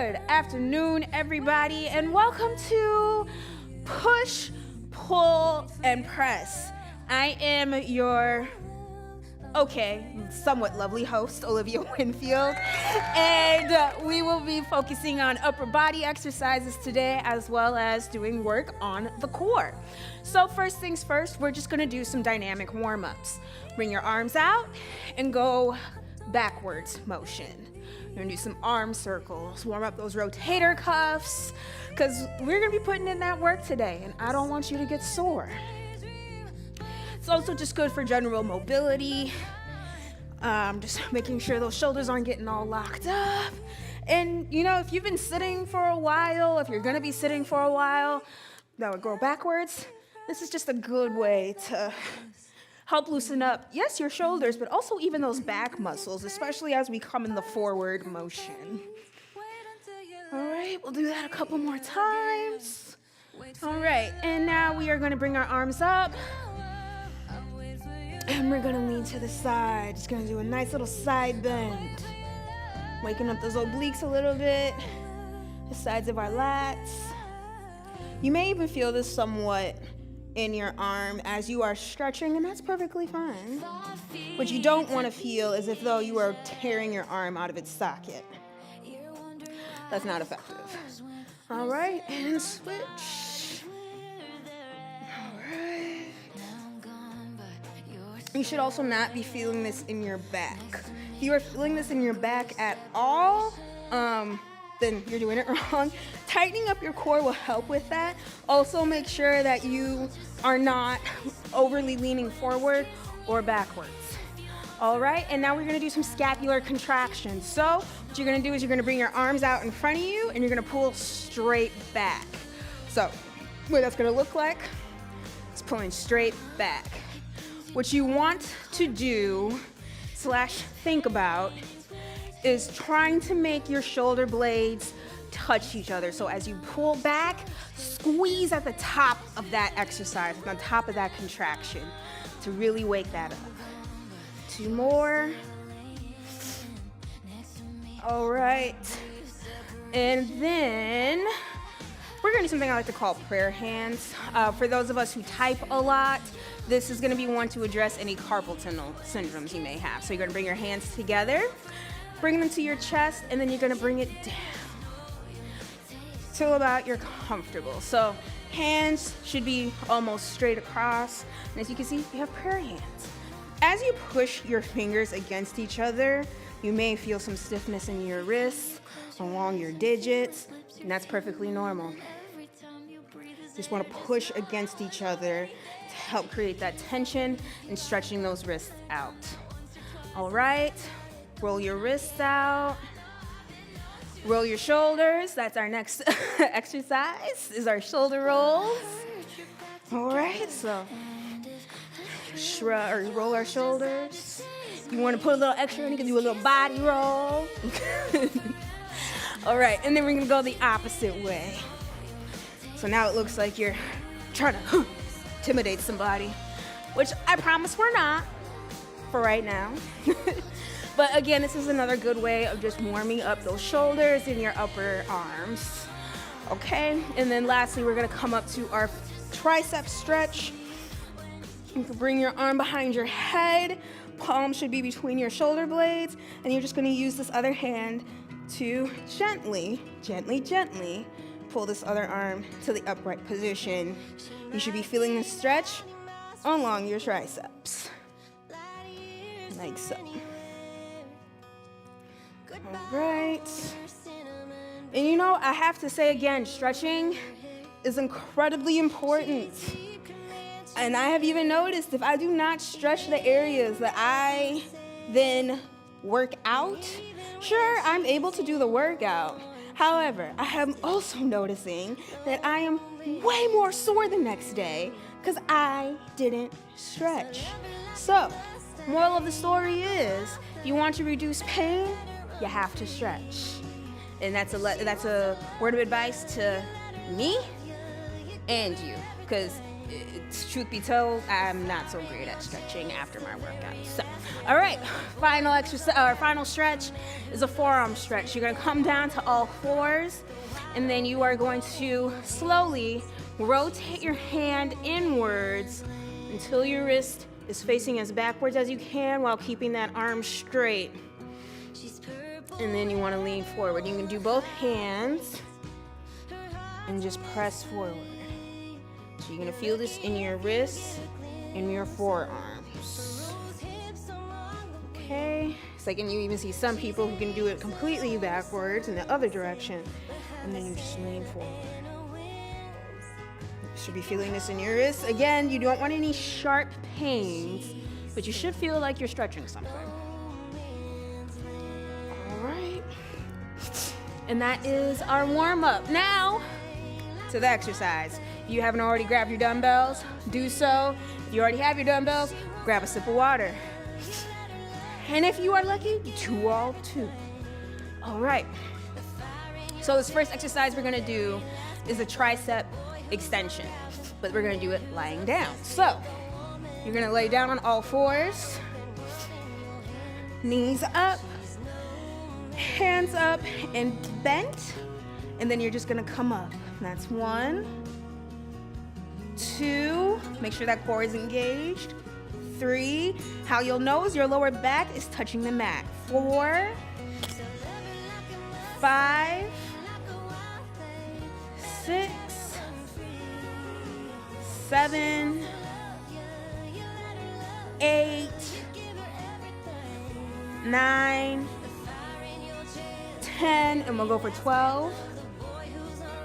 Good afternoon, everybody, and welcome to Push, Pull, and Press. I am your, somewhat lovely host, Olivia Winfield, and we will be focusing on upper body exercises today, as well as doing work on the core. So first things first, we're just gonna do some dynamic warm-ups. Bring your arms out and go backwards motion. We're gonna do some arm circles, warm up those rotator cuffs, because we're gonna be putting in that work today, and I don't want you to get sore. It's also just good for general mobility, just making sure those shoulders aren't getting all locked up. And if you've been sitting for a while, if you're gonna be sitting for a while, that would go backwards, this is just a good way to help loosen up, yes, your shoulders, but also even those back muscles, especially as we come in the forward motion. All right, we'll do that a couple more times. All right, and now we are going to bring our arms up, and we're going to lean to the side. Just going to do a nice little side bend, waking up those obliques a little bit, the sides of our lats. You may even feel this somewhat in your arm as you are stretching, and that's perfectly fine. What you don't want to feel is if though you are tearing your arm out of its socket. That's not effective. All right, and switch. All right. You should also not be feeling this in your back. If you are feeling this in your back at all, then you're doing it wrong. Tightening up your core will help with that. Also make sure that you are not overly leaning forward or backwards. All right, and now we're gonna do some scapular contractions. So what you're gonna do is you're gonna bring your arms out in front of you and you're gonna pull straight back. So what that's gonna look like is pulling straight back. What you want to do / think about is trying to make your shoulder blades touch each other. So as you pull back, squeeze at the top of that exercise, on top of that contraction, to really wake that up. 2 more. All right. And then we're gonna do something I like to call prayer hands. For those of us who type a lot, this is gonna be one to address any carpal tunnel syndromes you may have. So you're gonna bring your hands together, bring them to your chest, and then you're gonna bring it down till about you're comfortable. So hands should be almost straight across. And as you can see, you have prayer hands. As you push your fingers against each other, you may feel some stiffness in your wrists, along your digits, and that's perfectly normal. Just wanna push against each other to help create that tension and stretching those wrists out. All right. Roll your wrists out. Roll your shoulders. That's our next exercise, is our shoulder rolls. All right, so shrug or roll our shoulders. You want to put a little extra in, you can do a little body roll. All right, and then we're gonna go the opposite way. So now it looks like you're trying to intimidate somebody, which I promise we're not for right now. But again, this is another good way of just warming up those shoulders and your upper arms. Okay, and then lastly, we're gonna come up to our tricep stretch. You can bring your arm behind your head, palm should be between your shoulder blades, and you're just gonna use this other hand to gently pull this other arm to the upright position. You should be feeling the stretch along your triceps, like so. All right. And I have to say again, stretching is incredibly important. And I have even noticed if I do not stretch the areas that I then work out, sure, I'm able to do the workout. However, I am also noticing that I am way more sore the next day because I didn't stretch. So, moral of the story is, if you want to reduce pain, you have to stretch. And that's a word of advice to me and you, because truth be told, I'm not so great at stretching after my workout. So, all right, final exercise or final stretch is a forearm stretch. You're gonna come down to all fours, and then you are going to slowly rotate your hand inwards until your wrist is facing as backwards as you can while keeping that arm straight. And then you want to lean forward. You can do both hands and just press forward. So you're going to feel this in your wrists and your forearms. Okay. Second, you even see some people who can do it completely backwards in the other direction. And then you just lean forward. You should be feeling this in your wrists. Again, you don't want any sharp pains, but you should feel like you're stretching something. And that is our warm-up. Now, to the exercise. If you haven't already grabbed your dumbbells, do so. If you already have your dumbbells, grab a sip of water. And if you are lucky, do all two. All right. So this first exercise we're gonna do is a tricep extension, but we're gonna do it lying down. So you're gonna lay down on all fours, knees up, hands up and bent, and then you're just gonna come up. And that's 1, 2, make sure that core is engaged. 3, how you'll know is your lower back is touching the mat. 4, 5, 6, 7, 8, 9, 10, and we'll go for 12,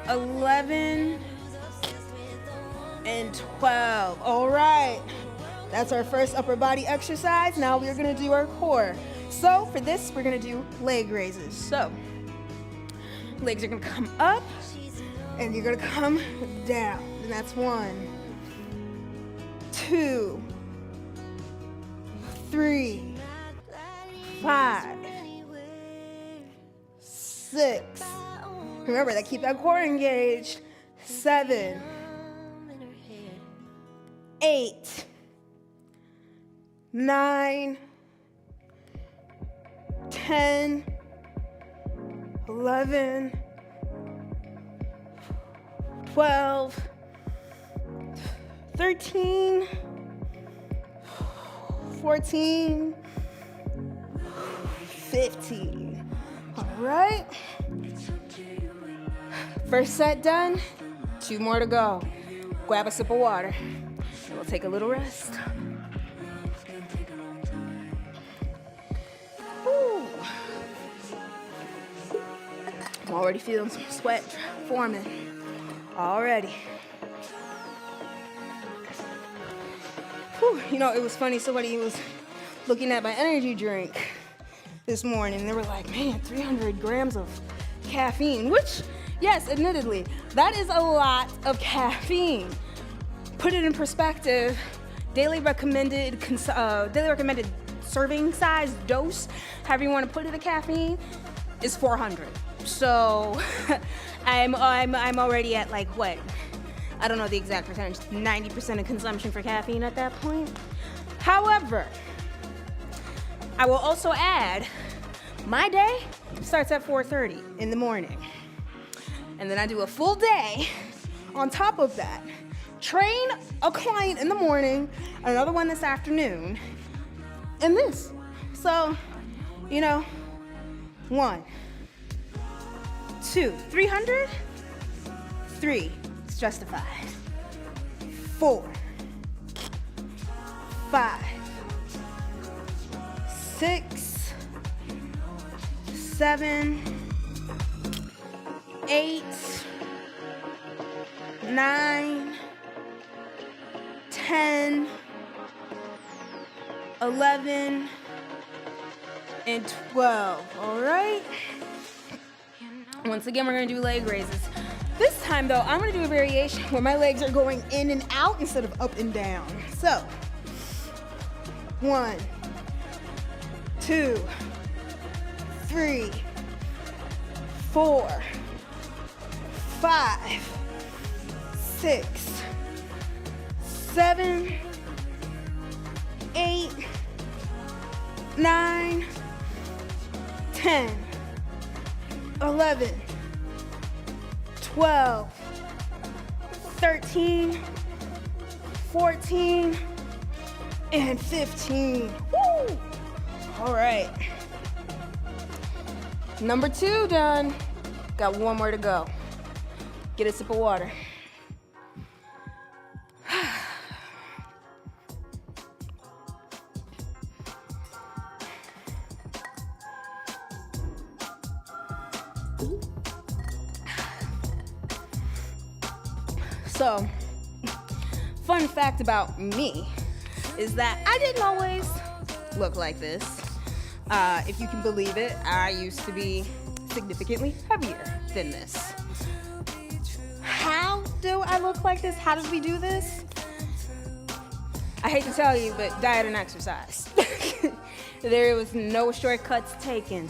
11, and 12. All right, that's our first upper body exercise. Now we're gonna do our core. So for this, we're gonna do leg raises. So legs are gonna come up, and you're gonna come down. And that's 1, 2, 3, 5, 6. Remember that, keep that core engaged. 7, 8, 9, 10, 11, 12, 13, 14, 15. All right. First set done, 2 more to go. Grab a sip of water. We'll take a little rest. Whew. I'm already feeling some sweat forming. Already. Whew. You know, it was funny. Somebody was looking at my energy drink this morning. They were like, man, 300 grams of caffeine, which, yes, admittedly, that is a lot of caffeine. Put it in perspective, daily recommended serving size dose, however you want to put it, of caffeine, is 400. So I'm already at like what? I don't know the exact percentage, 90% of consumption for caffeine at that point. However, I will also add, my day starts at 4:30 in the morning. And then I do a full day on top of that. Train a client in the morning, another one this afternoon, and this. So, you know, 1, 2, 300, 3, it's justified. 4, 5, 6, 7, 8, 9, 10, 11, and 12. All right. Once again, we're gonna do leg raises. This time though, I'm gonna do a variation where my legs are going in and out instead of up and down. So, 1, 2, 3, 4, 5, 6, 7, 8, 9, 10, 11, 12, 13, 14, and 15. Woo! All right. Number 2 done. Got one more to go. Get a sip of water. So, fun fact about me is that I didn't always look like this. If you can believe it, I used to be significantly heavier than this. How do I look like this? How did we do this? I hate to tell you, but diet and exercise. There was no shortcuts taken.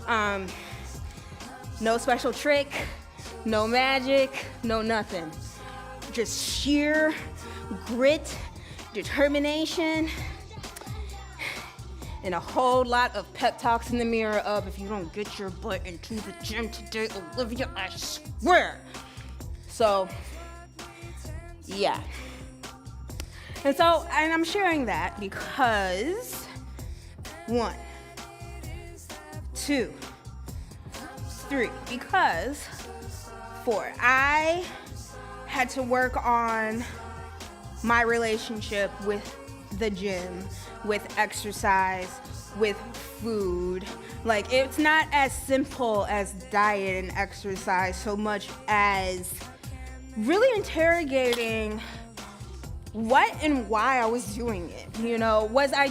No special trick, no magic, no nothing. Just sheer grit, determination, and a whole lot of pep talks in the mirror of, if you don't get your butt into the gym today, Olivia, I swear. So, yeah. And I'm sharing that because 1, 2, 3, because 4, I had to work on my relationship with the gym, with exercise, with food. Like, it's not as simple as diet and exercise so much as really interrogating what and why I was doing it. You know, was I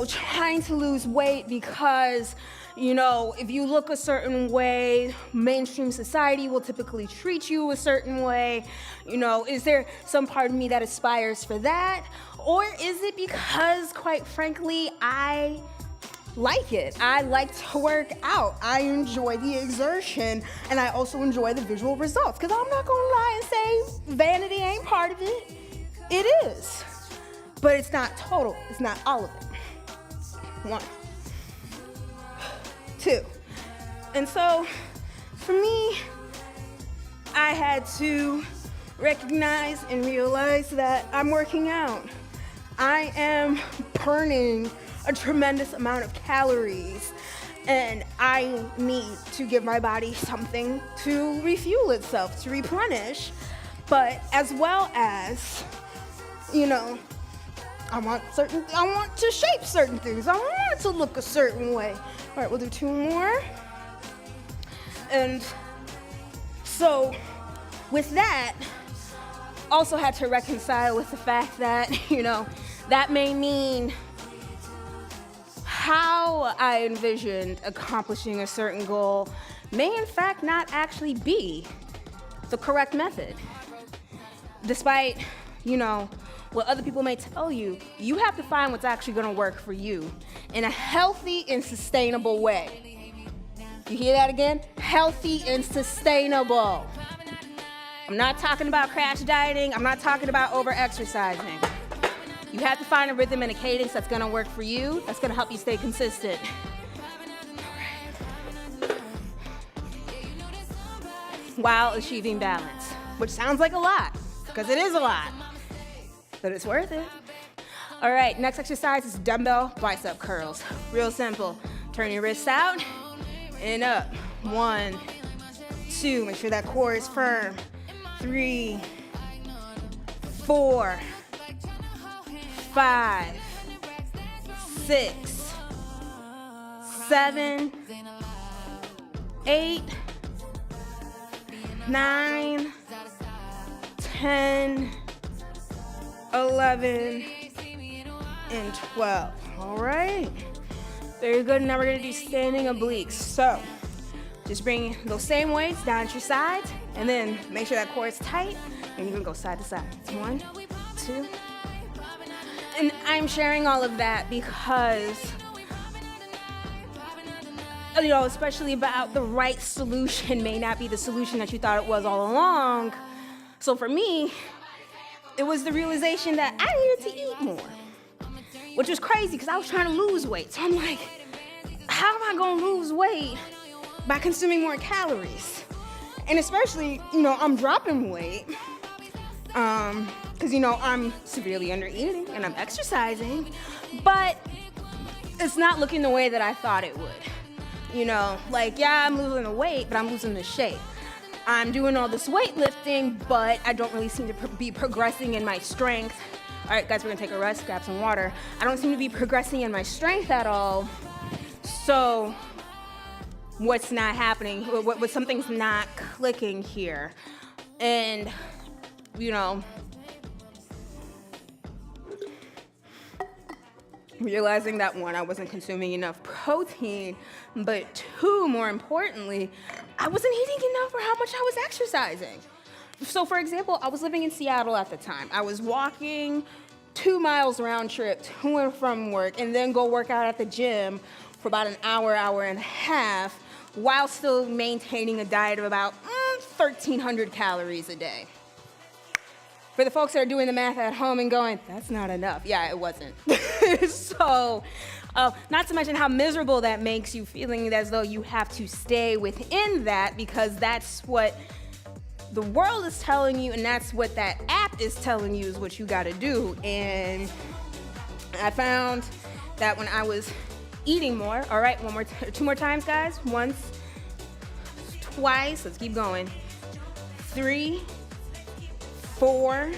trying to lose weight because, if you look a certain way, mainstream society will typically treat you a certain way. Is there some part of me that aspires for that? Or is it because, quite frankly, I like it? I like to work out. I enjoy the exertion, and I also enjoy the visual results. Because I'm not going to lie and say vanity ain't part of it. It is. But it's not total. It's not all of it. 1, 2. And so, for me, I had to recognize and realize that I'm working out. I am burning a tremendous amount of calories, and I need to give my body something to refuel itself, to replenish. But as well as, I want to shape certain things. I want it to look a certain way. All right, we'll do 2 more. And so with that, also had to reconcile with the fact that, that may mean how I envisioned accomplishing a certain goal may in fact not actually be the correct method. Despite, what other people may tell you, you have to find what's actually gonna work for you in a healthy and sustainable way. You hear that again? Healthy and sustainable. I'm not talking about crash dieting. I'm not talking about over-exercising. You have to find a rhythm and a cadence that's gonna work for you, that's gonna help you stay consistent. All right. While achieving balance, which sounds like a lot, because it is a lot, but it's worth it. All right, next exercise is dumbbell bicep curls. Real simple. Turn your wrists out and up. 1, 2, make sure that core is firm. 3, 4, 5, 6, 7, 8, 9, 10, 11, and 12. All right. Very good. Now we're going to do standing obliques. So just bring those same weights down at your sides, and then make sure that core is tight, and you're going to go side to side. 1, 2. And I'm sharing all of that because especially about the right solution may not be the solution that you thought it was all along. So for me, it was the realization that I needed to eat more, which was crazy because I was trying to lose weight. So I'm like, how am I gonna lose weight by consuming more calories? And especially, I'm dropping weight because, I'm severely under eating and I'm exercising, but it's not looking the way that I thought it would. I'm losing the weight, but I'm losing the shape. I'm doing all this weightlifting, but I don't really seem to be progressing in my strength. All right, guys, we're gonna take a rest, grab some water. I don't seem to be progressing in my strength at all. So what's not happening? What something's not clicking here. And, realizing that one, I wasn't consuming enough protein, but two, more importantly, I wasn't eating enough for how much I was exercising. So for example, I was living in Seattle at the time. I was walking 2 miles round trip to and from work and then go work out at the gym for about an hour and a half while still maintaining a diet of about 1,300 calories a day. For the folks that are doing the math at home and going, that's not enough. Yeah, it wasn't. So, not to mention how miserable that makes you, feeling as though you have to stay within that because that's what the world is telling you and that's what that app is telling you is what you gotta do. And I found that when I was eating more, all right, two more times, guys. Once, twice, let's keep going. 3, 4,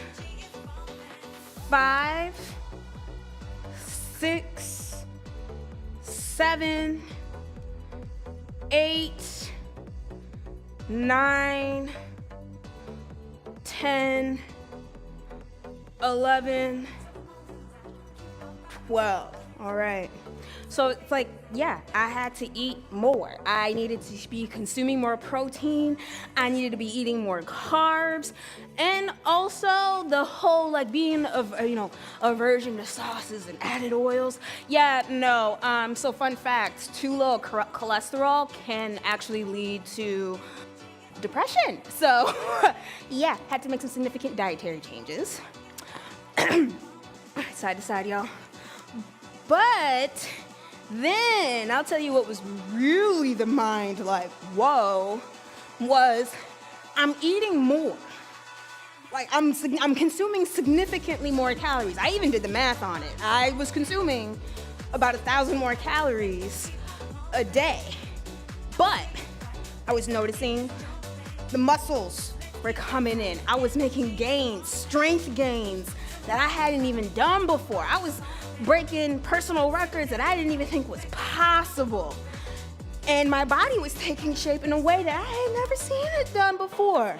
5, 6, 7, 8, 9, 10, 11, 12. All right. So it's like, yeah, I had to eat more. I needed to be consuming more protein. I needed to be eating more carbs. And also the whole being aversion to sauces and added oils. Yeah, no. So fun fact, too low cholesterol can actually lead to depression. So yeah, had to make some significant dietary changes. Side to side, y'all. But then I'll tell you what was really the mind whoa, was I'm eating more. I'm consuming significantly more calories. I even did the math on it. I was consuming about 1,000 more calories a day. But I was noticing the muscles were coming in. I was making gains, strength gains that I hadn't even done before. I was breaking personal records that I didn't even think was possible. And my body was taking shape in a way that I had never seen it done before.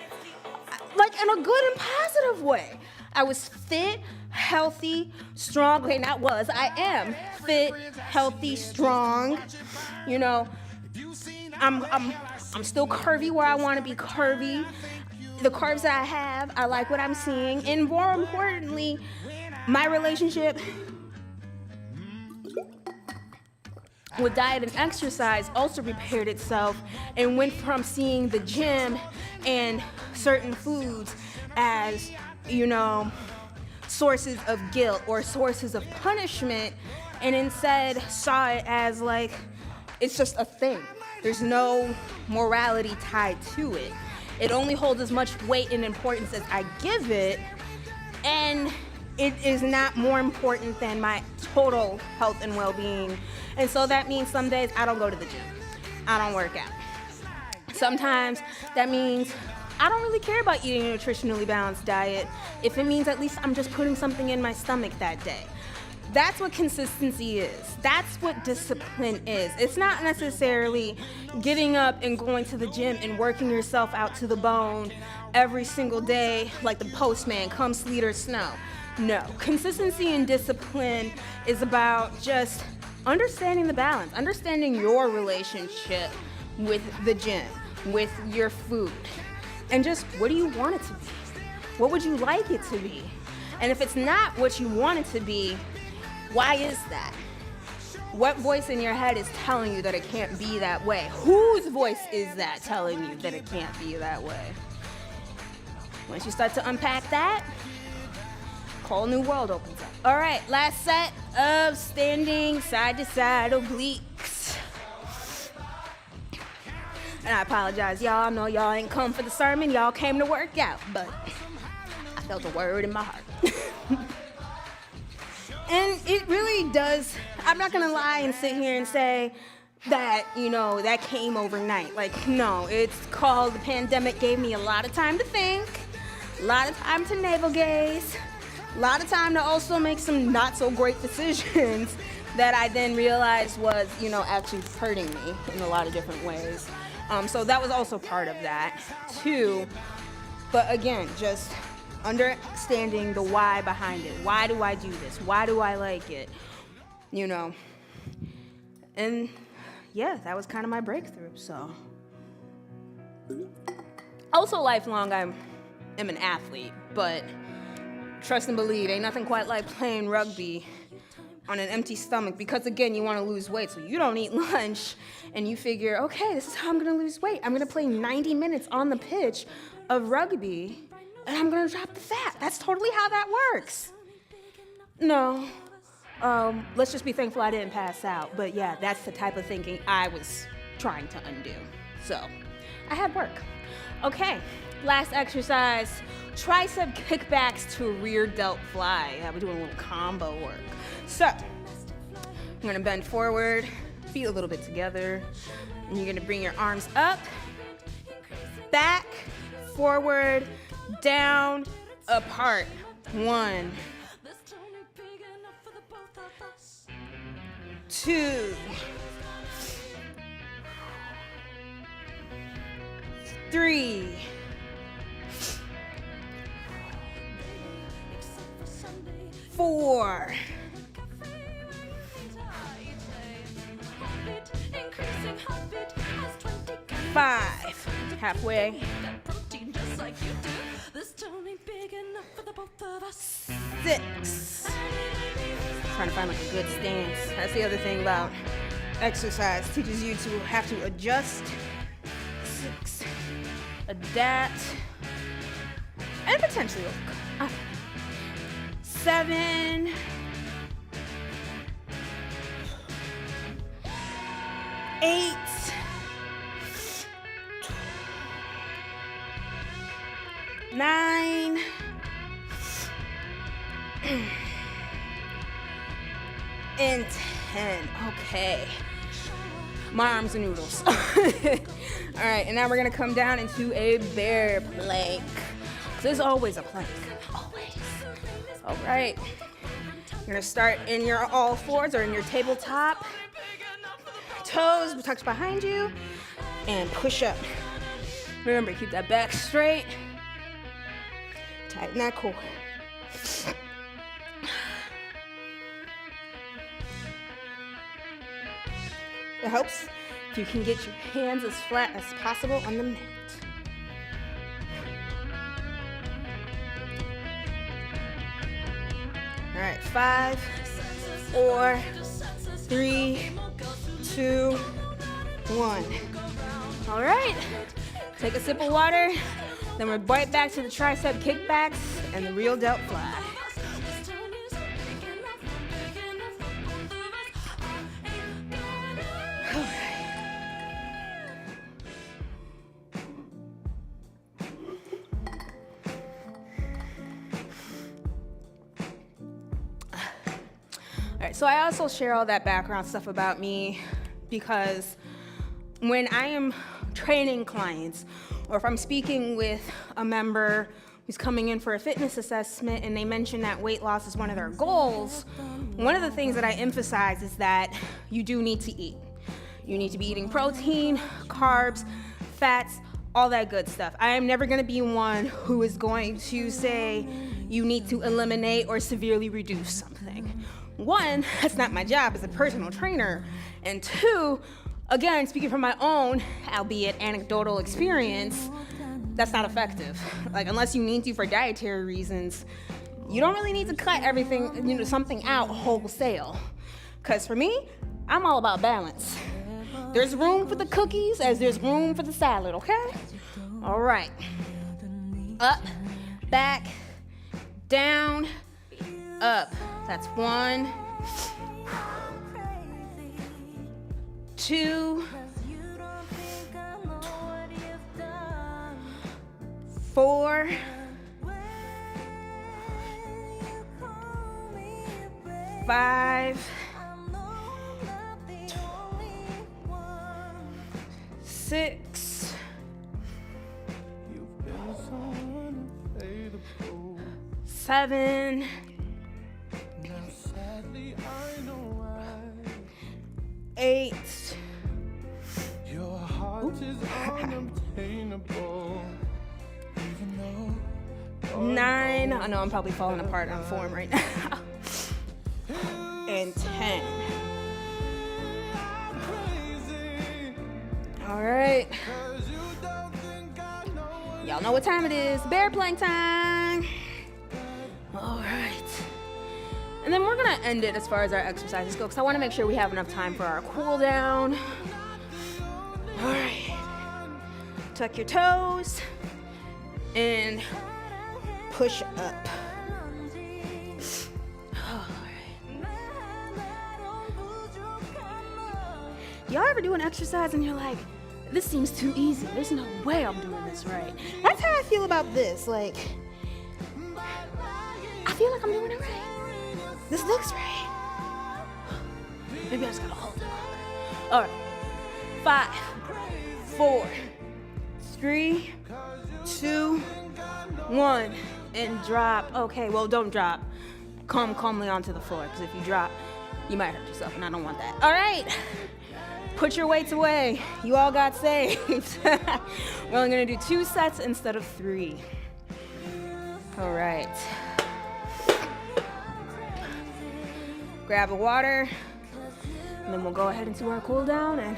In a good and positive way. I was fit, healthy, strong. Okay, I am fit, healthy, strong. I'm still curvy where I want to be curvy. The carbs that I have, I like what I'm seeing. And more importantly, my relationship with diet and exercise also prepared itself and went from seeing the gym and certain foods as, sources of guilt or sources of punishment, and instead saw it as it's just a thing. There's no morality tied to it. It only holds as much weight and importance as I give it, and it is not more important than my total health and well-being. And so that means some days I don't go to the gym. I don't work out. Sometimes that means I don't really care about eating a nutritionally balanced diet if it means at least I'm just putting something in my stomach that day. That's what consistency is. That's what discipline is. It's not necessarily getting up and going to the gym and working yourself out to the bone every single day like the postman, come sleet or snow. No, consistency and discipline is about just understanding the balance, understanding your relationship with the gym, with your food, and just what do you want it to be? What would you like it to be? And if it's not what you want it to be, why is that? What voice in your head is telling you that it can't be that way? Whose voice is that telling you that it can't be that way? Once you start to unpack that, a whole new world opens up. All right, last set of standing side to side obliques. And I apologize, y'all. I know y'all ain't come for the sermon. Y'all came to work out, but I felt a word in my heart. And it really does, I'm not gonna lie and sit here and say that, that came overnight. Like, no, it's called the pandemic gave me a lot of time to think, a lot of time to navel gaze, a lot of time to also make some not so great decisions that I then realized was, actually hurting me in a lot of different ways. So that was also part of that too. But again, just understanding the why behind it. Why do I do this? Why do I like it? And yeah, that was kind of my breakthrough. So also lifelong, I am an athlete, but trust and believe, ain't nothing quite like playing rugby on an empty stomach, because again, you want to lose weight, so you don't eat lunch and you figure, okay, this is how I'm going to lose weight. I'm going to play 90 minutes on the pitch of rugby and I'm going to drop the fat. That's totally how that works. No, let's just be thankful I didn't pass out. But yeah, that's the type of thinking I was trying to undo. So I had work. Okay, last exercise, tricep kickbacks to rear delt fly. Yeah, we're doing a little combo work. So you're gonna bend forward, feet a little bit together, and you're gonna bring your arms up, back, forward, down, apart. 1, 2, 3, 4, 5, halfway, 6, trying to find like a good stance. That's the other thing about exercise, teaches you to have to adjust, 6, adapt, and potentially overcome. 7, 8, 9, and 10. Okay. My arms are noodles. All right, and now we're gonna come down into a bear plank. There's always a plank, always. All right, you're gonna start in your all fours or in your tabletop. Toes tucked behind you, and push up. Remember, keep that back straight. Tighten that core. It helps if you can get your hands as flat as possible on the mat. All right, 5, 4, 3, 2, 1. All right, take a sip of water. Then we're right back to the tricep kickbacks and the real delt fly. All right, so I also share all that background stuff about me because when I am training clients, or if I'm speaking with a member who's coming in for a fitness assessment and they mention that weight loss is one of their goals, one of the things that I emphasize is that you do need to eat. You need to be eating protein, carbs, fats, all that good stuff. I am never gonna be one who is going to say you need to eliminate or severely reduce something. One, that's not my job as a personal trainer. And two, again, speaking from my own, albeit anecdotal experience, that's not effective. Like, unless you need to for dietary reasons, you don't really need to cut everything, something out wholesale. Because for me, I'm all about balance. There's room for the cookies as there's room for the salad, okay? All right. Up, back, down, up. That's 1, 2, 4, 5, 6, 7, 8, 9. I know I'm probably falling apart on form right now. And 10. All right. Y'all know what time it is. Bear playing time. All right. And then we're gonna end it as far as our exercises go, because I want to make sure we have enough time for our cool down. All right. Tuck your toes and push up. All right. Y'all ever do an exercise and you're like, this seems too easy. There's no way I'm doing this right. That's how I feel about this. Like, I feel like I'm doing it right. This looks right. Maybe I just gotta hold it longer. All right. 5, 4, 3, 2, 1, and drop. Okay, well, don't drop. Come calmly onto the floor, because if you drop, you might hurt yourself, and I don't want that. All right. Put your weights away. You all got saved. We're only gonna do 2 sets instead of 3. All right. Grab a water, and then we'll go ahead into our cool down, and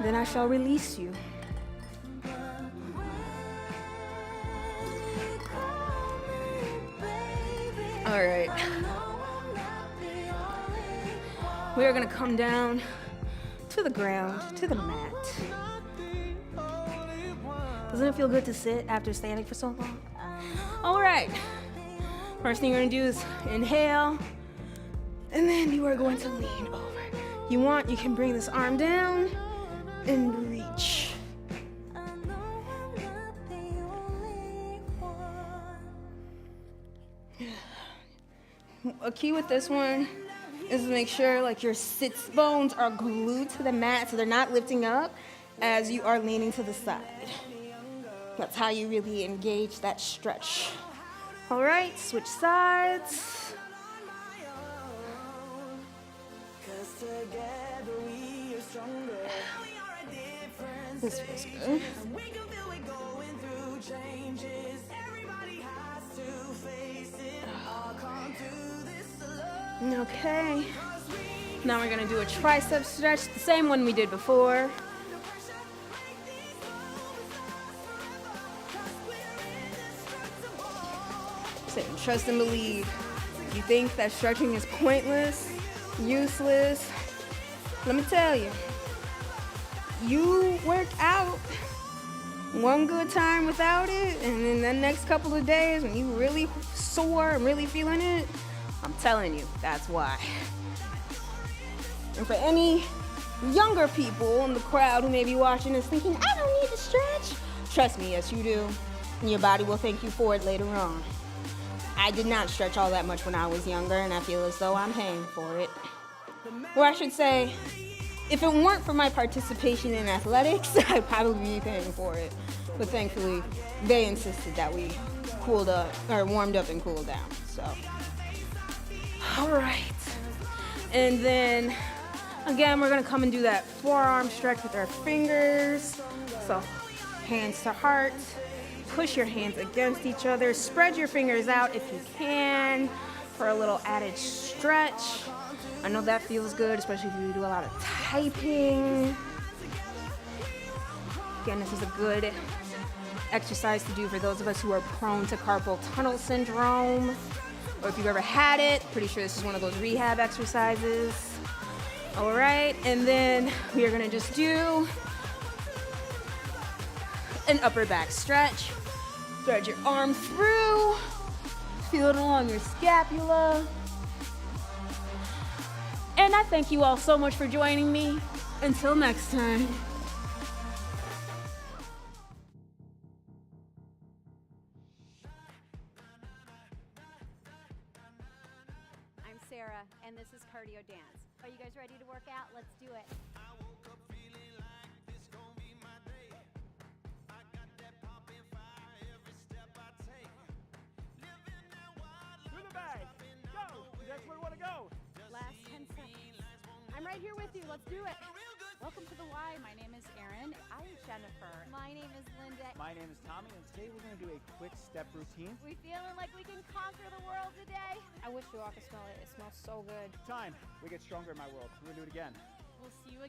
then I shall release you. All right. We are gonna come down to the ground, to the mat. Doesn't it feel good to sit after standing for so long? All right. First thing you're gonna do is inhale, and then you are going to lean over. You can bring this arm down and reach. A key with this one is to make sure like your sits bones are glued to the mat so they're not lifting up as you are leaning to the side. That's how you really engage that stretch. All right, switch sides. This feels good. Okay. Now we're gonna do a tricep stretch, the same one we did before. Trust and believe. You think that stretching is pointless, useless? Let me tell you. You work out one good time without it, and then the next couple of days when you really sore and really feeling it, I'm telling you, that's why. And for any younger people in the crowd who may be watching this thinking, I don't need to stretch, trust me, yes you do. And your body will thank you for it later on. I did not stretch all that much when I was younger, and I feel as though I'm paying for it. Or I should say, if it weren't for my participation in athletics, I'd probably be paying for it. But thankfully, they insisted that we cooled up, or warmed up and cooled down, so. All right. And then, again, we're gonna come and do that forearm stretch with our fingers. So, hands to heart. Push your hands against each other. Spread your fingers out if you can for a little added stretch. I know that feels good, especially if you do a lot of typing. Again, this is a good exercise to do for those of us who are prone to carpal tunnel syndrome, or if you've ever had it, pretty sure this is one of those rehab exercises. All right, and then we are gonna just do an upper back stretch. Thread your arm through, feel it along your scapula. And I thank you all so much for joining me. Until next time. I'm Sarah, and this is Cardio Dance. Are you guys ready to work out? Let's do it. Last 10 seconds. I'm right here with you. Let's do it. Welcome to the Y. My name is Erin. I'm Jennifer. My name is Linda. My name is Tommy, and today we're going to do a quick step routine. We feeling like we can conquer the world today. I wish you all could smell it. It smells so good. Time. We get stronger in my world. We're going to do it again. We'll see you again.